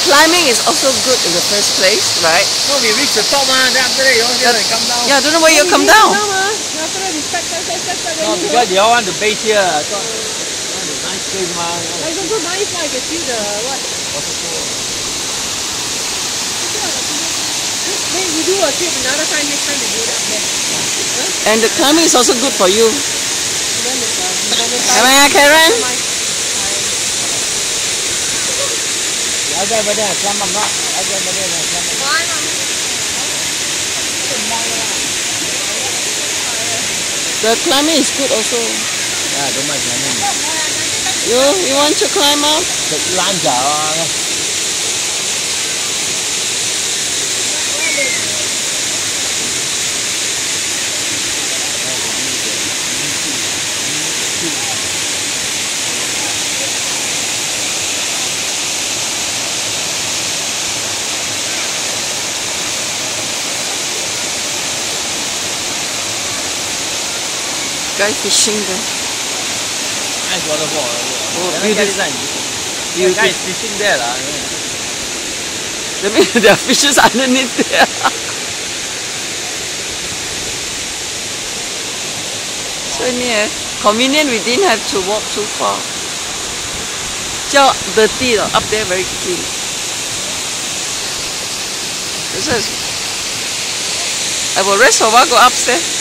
climbing is also good in the first place, right? No, we reach the top, then after that you all just come down. Yeah, I don't know why you come down. After that we start. No, because they all want to base here. I thought it's nice place, man. It's also nice, I can see the what? Then we do a trip another time. Next time we do that there. And the climbing is also good for you. Am I Karen? The climbing is good also. Yeah, don't mind climbing. You want to climb up? Guy fishing there. Nice waterfall. Oh, beautiful. The guy is fishing there. That means there are fishes underneath there. So near. Convenient, we didn't have to walk too far. Just dirty, up there very clean. I will rest a while, go upstairs.